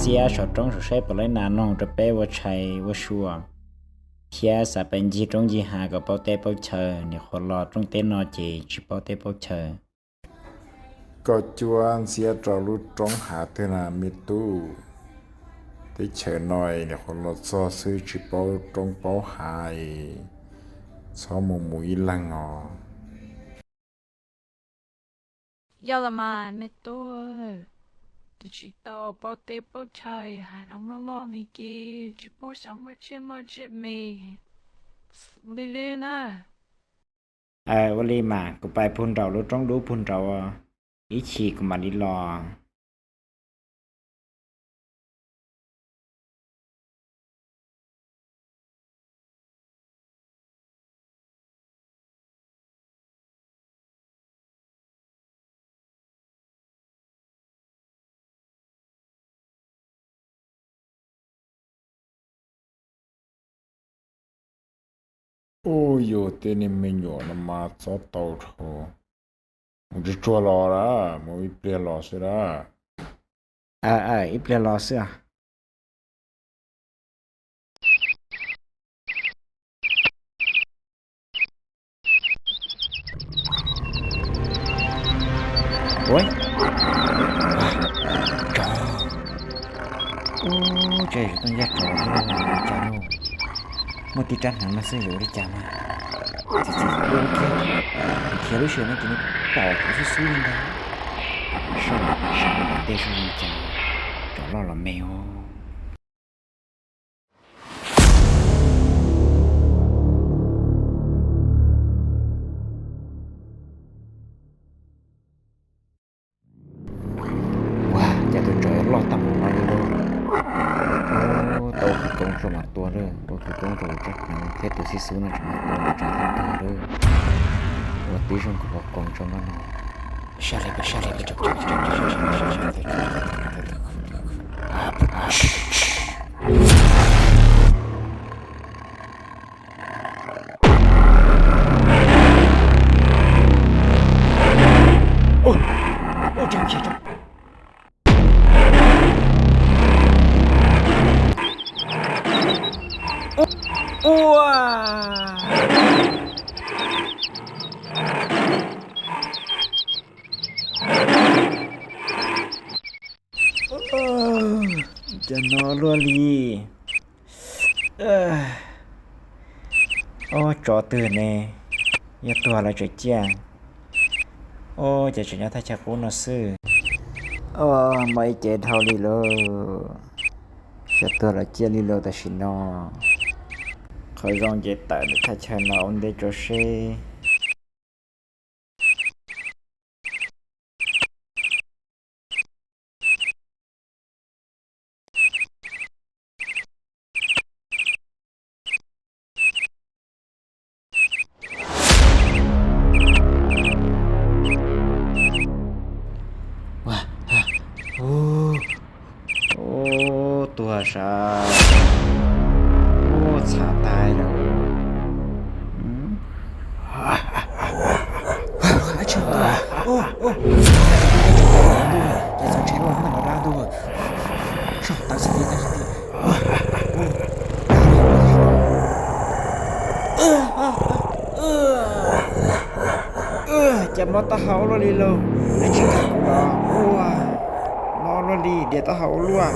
xia sọ trong sọ sai bỏ lấy nà nong cho bé vô chạy vô xua kia sa bên gì trong gì hà có bao tê bao chờ nè khó lo trong tên nó chỉ bao tê bao chờ có chuan xia trò lút trong hạ thế nào mi tu để chờ nói nè khó lo so sư chỉ bao trong bao hài so một mũi lăng ngò Yalla man, mẹ tôi. Tôi chỉ tao bao tê bao chạy, hà nóng nó lo mi kì, chỉ bao sống với trên mà chết mì. Đi lên à.วันนี้มาก็ไปพุ่นเรารถต้องดูพุ่นเราอีฉีกมาดิรอโอ้ยเตนี่ไม่หยวนมาซอตอทอมึงจะชัวรอละมึงเปลี่ยนรอสิละอีเปลี่ยนรอเสื้อโอ้ยจอโอ้ใจต้องแยกจอที่เราจาโน่เมื่อตีจันหันมาซื้ออยู่ที่จามาจริงๆโอเคเขียนรู้เชื่อนะทีนี้เป่าเขาซื้อๆนะ上电视上讲找到了没有？哇，这都找老大妈了喽！哦，都是工作嘛多了，都是工作这能开都是收那什么多了，赚很多了。我弟兄给我工作嘛呢。下来吧，这。哦，这样写着。哇！จะนอนรัวลีโอ้จอตื่นแน่ยาตัวอะไรจะเจียงโอ้จะฉันจะถ้าจะกูนอซื้อโอ้ไม่เจเท่าลีเลยจะตัวอะไรเจียลีเลยแต่ชินอคอยรองเจตแต่ถ้าฉันนอนได้จะเช่ตัวชาโอ้ชาตายแล้วอาชิโอ้จะสั่งใช้วันนั้นเราได้ด้วยชอบตั้งสติจะมาตะเขาเราลีโลไอ้ชิคากูรอโอ้มอลลีเดี๋ยวตะเขาล่วง